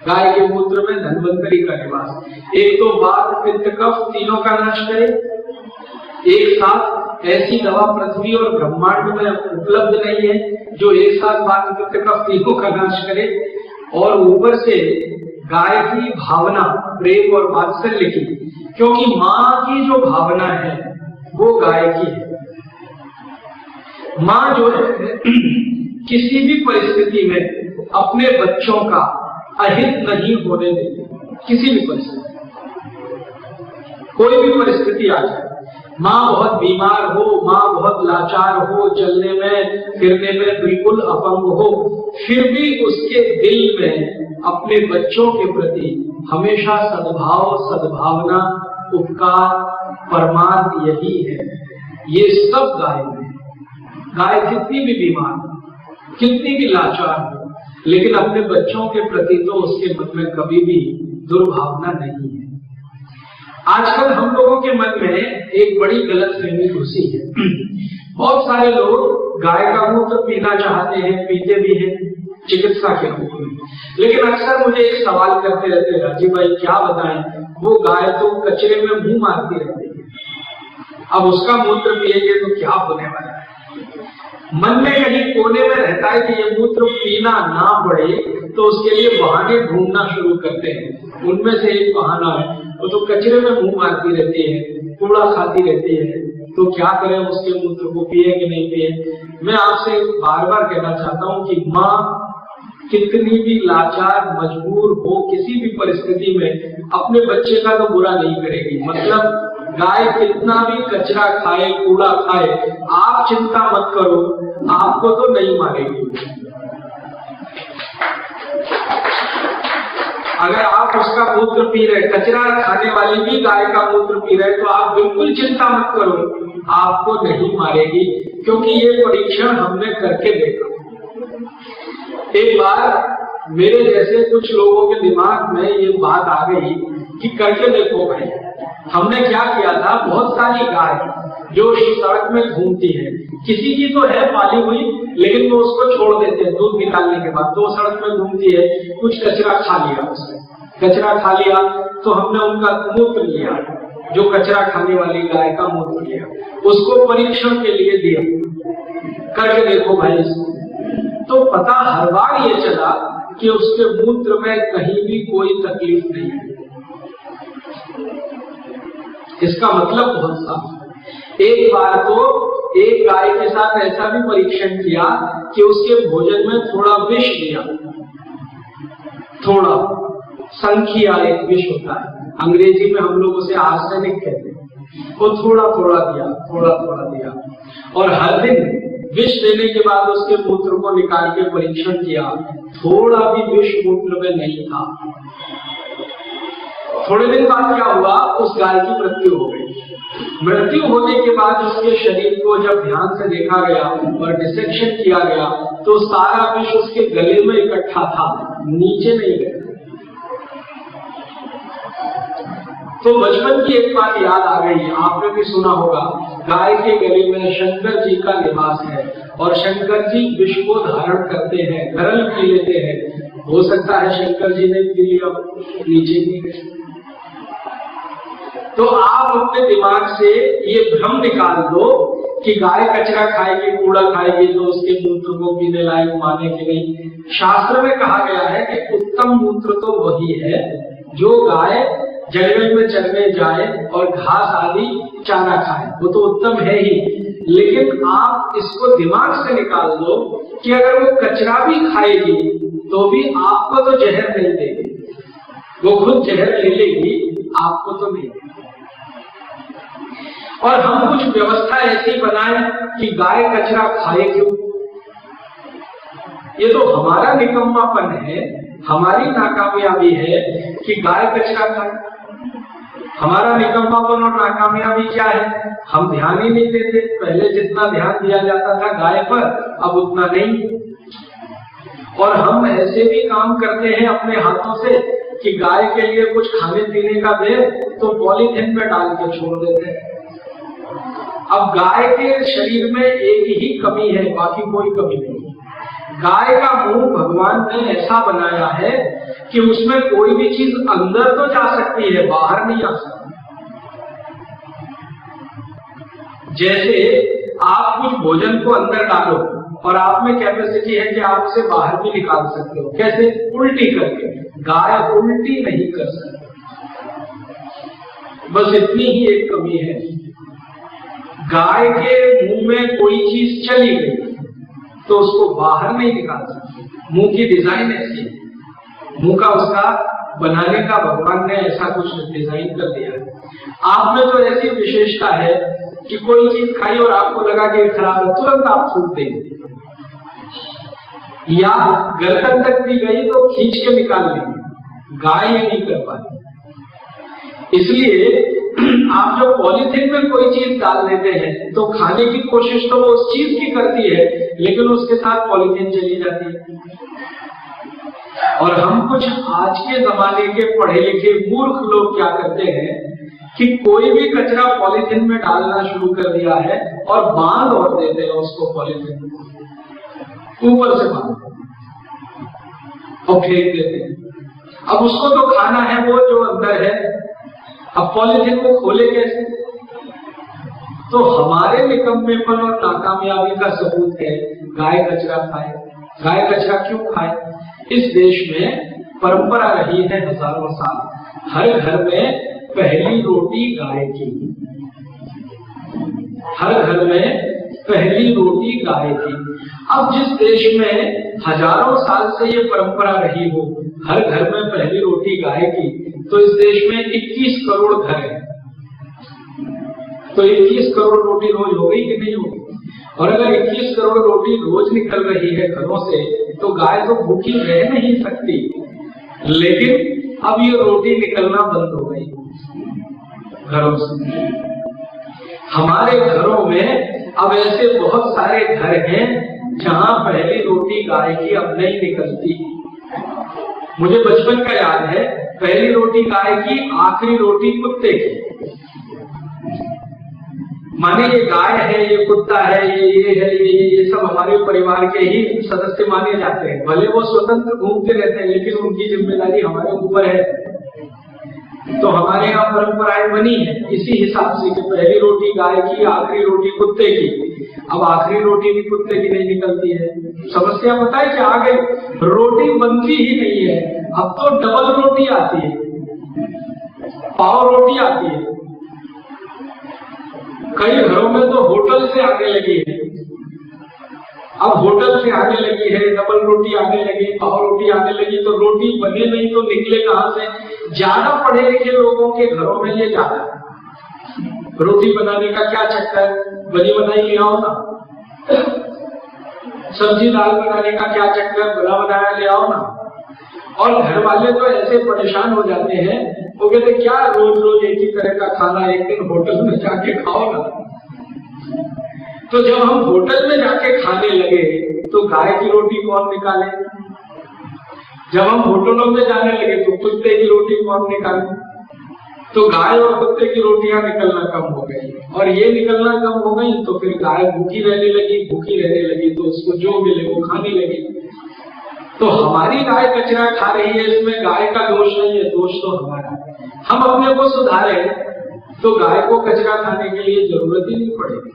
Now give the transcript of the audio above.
गाय के मूत्र में धन्वंतरी का निवास। एक तो वात पित्त कफ तीनों का नाश करे, एक साथ ऐसी दवा पृथ्वी और ब्रह्मांड में उपलब्ध नहीं है जो एक साथ वात पित्त कफ तीनों का नाश करे। और ऊपर से गाय की भावना प्रेम और वात्सल्य की, क्योंकि माँ की जो भावना है वो गाय की है। माँ जो है किसी भी परिस्थिति में अपने बच्चों का अहित नहीं होने देती, किसी भी परिस्थिति, कोई भी परिस्थिति आ जाए, माँ बहुत बीमार हो, माँ बहुत लाचार हो, चलने में फिरने में बिल्कुल अपंग हो, फिर भी उसके दिल में अपने बच्चों के प्रति हमेशा सद्भाव, सद्भावना, उपकार, परमार्थ यही है। ये सब गाय में। गाय कितनी भी बीमार हो, कितनी भी लाचार हो, लेकिन अपने बच्चों के प्रति तो उसके मन में कभी भी दुर्भावना नहीं है। आजकल हम लोगों के मन में एक बड़ी गलतफहमी घुसी है। बहुत सारे लोग गाय का मूत्र पीना चाहते हैं, पीते भी हैं चिकित्सा के रूप में, लेकिन अक्सर मुझे एक सवाल करते रहते हैं, राजीव भाई क्या बताएं, वो गाय तो कचरे में मुंह मारती रहती है, अब उसका मूत्र पिएंगे तो क्या होने वाला है। मन में कहीं कोने में रहता है कि ये मूत्र पीना ना पड़े, तो उसके लिए बहाने ढूंढना शुरू करते हैं। उनमें से एक बहाना है, वो तो कचरे में मुंह मारती रहती है, कूड़ा खाती रहती है, तो क्या करें उसके मूत्र को, पिए कि नहीं पिए। मैं आपसे बार बार कहना चाहता हूँ कि माँ कितनी भी लाचार, मजबूर हो, किसी भी परिस्थिति में अपने बच्चे का तो बुरा नहीं करेगी। मतलब गाय कितना भी कचरा खाए, कूड़ा खाए, आप चिंता मत करो, आपको तो नहीं मारेगी। अगर आप उसका मूत्र पी रहे, कचरा खाने वाली भी गाय का मूत्र पी रहे, तो आप बिल्कुल चिंता मत करो, आपको नहीं मारेगी, क्योंकि ये परीक्षण हमने करके देखा। एक बार मेरे जैसे कुछ लोगों के दिमाग में ये बात आ गई कि करके देखो भाई। हमने क्या किया था, बहुत सारी गाय जो सड़क में घूमती है, किसी की तो है पाली हुई, लेकिन वो उसको छोड़ देते हैं दूध निकालने के बाद, तो सड़क में घूमती है, कुछ कचरा खा लिया, उसने कचरा खा लिया, तो हमने उनका मूत्र लिया, जो कचरा खाने वाली गाय का मूत्र लिया, उसको परीक्षण के लिए दिया, करके देखो भाई इसको। तो पता हर बार ये चला कि उसके मूत्र में कहीं भी कोई तकलीफ नहीं है। इसका मतलब बहुत साफ है। एक बार तो एक गाय के साथ ऐसा भी परीक्षण किया कि उसके भोजन में थोड़ा विष दिया, थोड़ा संखिया एक विष होता है, अंग्रेजी में हम लोग उसे आर्सेनिक कहते हैं, वो थोड़ा थोड़ा दिया, थोड़ा थोड़ा दिया, और हर दिन विष देने के बाद उसके मूत्र को निकाल के परीक्षण किया, थोड़ा भी विष मूत्र में नहीं था। थोड़े दिन बाद क्या हुआ, उस गाय की मृत्यु हो गई। मृत्यु होने के बाद उसके शरीर को जब ध्यान से देखा गया और डिसेक्शन किया गया, तो सारा विष उसके गले में इकट्ठा था, नीचे नहीं गया। तो बचपन की एक बात याद आ गई, आपने भी सुना होगा, गाय के गले में शंकर जी का निवास है और शंकर जी विष को धारण करते हैं, गरल पी लेते हैं। हो सकता है शंकर जी ने पी लिया, नीचे नहीं गए। तो आप अपने दिमाग से ये भ्रम निकाल दो कि गाय कचरा खाएगी, कूड़ा खाएगी, तो उसके मूत्र को पीने लायक माने कि नहीं। शास्त्र में कहा गया है कि उत्तम मूत्र तो वही है जो गाय जंगल में चरने जाए और घास आदि चारा खाए, वो तो उत्तम है ही। लेकिन आप इसको दिमाग से निकाल दो कि अगर वो कचरा भी खाएगी तो भी आपको तो जहर नहीं देगी, वो खुद जहर ले लेगी, आपको तो नहीं। और हम कुछ व्यवस्था ऐसी बनाए कि गाय कचरा खाए क्यों। ये तो हमारा निकम्मापन है, हमारी नाकामयाबी है कि गाय कचरा खाए। हमारा निकम्मापन और नाकामयाबी क्या है, हम ध्यान ही नहीं देते। पहले जितना ध्यान दिया जाता था गाय पर, अब उतना नहीं। और हम ऐसे भी काम करते हैं अपने हाथों से कि गाय के लिए कुछ खाने पीने का दे तो पॉलीथिन में डाल के छोड़ देते हैं। अब गाय के शरीर में एक ही कमी है, बाकी कोई कमी नहीं। गाय का मुंह भगवान ने ऐसा बनाया है कि उसमें कोई भी चीज अंदर तो जा सकती है, बाहर नहीं आ सकती। जैसे आप कुछ भोजन को अंदर डालो और आप में कैपेसिटी है कि आप उसे बाहर भी निकाल सकते हो। कैसे? उल्टी करके। गाय उल्टी नहीं कर सकती। बस इतनी ही एक कमी है, गाय के मुंह में कोई चीज चली गई तो उसको बाहर नहीं निकाल सकते। मुंह की डिजाइन ऐसी है, मुंह का उसका बनाने का भगवान ने ऐसा कुछ डिजाइन कर दिया है। आप में तो ऐसी विशेषता है कि कोई चीज खाई और आपको लगा कि खराब है, तुरंत आप थूक देंगे, या गर्दन तक भी गई तो खींच के निकाल लेंगे। गाय ये नहीं कर पाती। इसलिए आप जो पॉलीथिन में कोई चीज डाल देते हैं तो खाने की कोशिश तो वो उस चीज की करती है, लेकिन उसके साथ पॉलीथिन चली जाती है। और हम कुछ आज के जमाने के पढ़े लिखे मूर्ख लोग क्या करते हैं कि कोई भी कचरा पॉलीथिन में डालना शुरू कर दिया है और बांध और देते हैं उसको पॉलीथिन ऊपर से बांध और फेंक देते हैं। अब उसको तो खाना है वो जो अंदर है, अब पॉलीथिन को खोले कैसे? तो हमारे निकम्मेपन और नाकामयाबी का सबूत है गाय कचरा खाए। गाय कचरा क्यों खाए? इस देश में परंपरा रही है हजारों साल, हर घर में पहली रोटी गाय की, हर घर में पहली रोटी गाय की। अब जिस देश में हजारों साल से ये परंपरा रही हो हर घर में पहली रोटी गाय की, तो इस देश में 21 करोड़ घर है, तो 21 करोड़ रोटी रोज हो गई कि नहीं होगी? और अगर 21 करोड़ रोटी रोज निकल रही है घरों से, तो गाय तो भूखी रह नहीं सकती। लेकिन अब ये रोटी निकलना बंद हो गई घरों से। हमारे घरों में अब ऐसे बहुत सारे घर हैं जहां पहली रोटी गाय की अब नहीं निकलती। मुझे बचपन का याद है, पहली रोटी गाय की, आखिरी रोटी कुत्ते की। माने ये गाय है, ये कुत्ता है, ये है, ये सब हमारे परिवार के ही सदस्य माने जाते हैं। भले वो स्वतंत्र घूमते रहते हैं, लेकिन उनकी जिम्मेदारी हमारे ऊपर है। तो हमारे यहाँ परंपराएं बनी है इसी हिसाब से कि पहली रोटी गाय की, आखिरी रोटी कुत्ते की। अब आखिरी रोटी भी कुत्ते की नहीं निकलती है। समस्या बताए कि आ गई, रोटी बनती ही नहीं है। अब तो डबल रोटी आती है, पाव रोटी आती है। कई घरों में तो होटल से आने लगी है। अब होटल से आने लगी है, डबल रोटी आने लगी, पाव रोटी आने लगी, तो रोटी बने नहीं तो निकले कहां से? ज्यादा पढ़े लिखे लोगों के घरों में ये ज्यादा है। रोटी बनाने का क्या चक्कर, बनी बनाई ले आओ ना। सब्जी दाल बनाने का क्या चक्कर, बना बनाया ले आओ ना। और घर वाले तो ऐसे परेशान हो जाते हैं, वो कहते क्या रोज रोज एक ही तरह का खाना, एक दिन होटल में जाके खाओ ना। तो जब हम होटल में जाके खाने लगे तो गाय की रोटी कौन निकाले? जब हम होटलों में जाने लगे तो कुत्ते की रोटी कौन निकाले? तो गाय और कुत्ते की रोटियां निकलना कम हो गई, और ये निकलना कम हो गई तो फिर गाय भूखी रहने लगी, तो उसको जो मिले वो खाने लगी। तो हमारी गाय कचरा खा रही है, इसमें गाय का दोष नहीं है, दोष तो हमारा है। हम अपने को सुधारे तो गाय को कचरा खाने के लिए जरूरत ही नहीं पड़ेगी।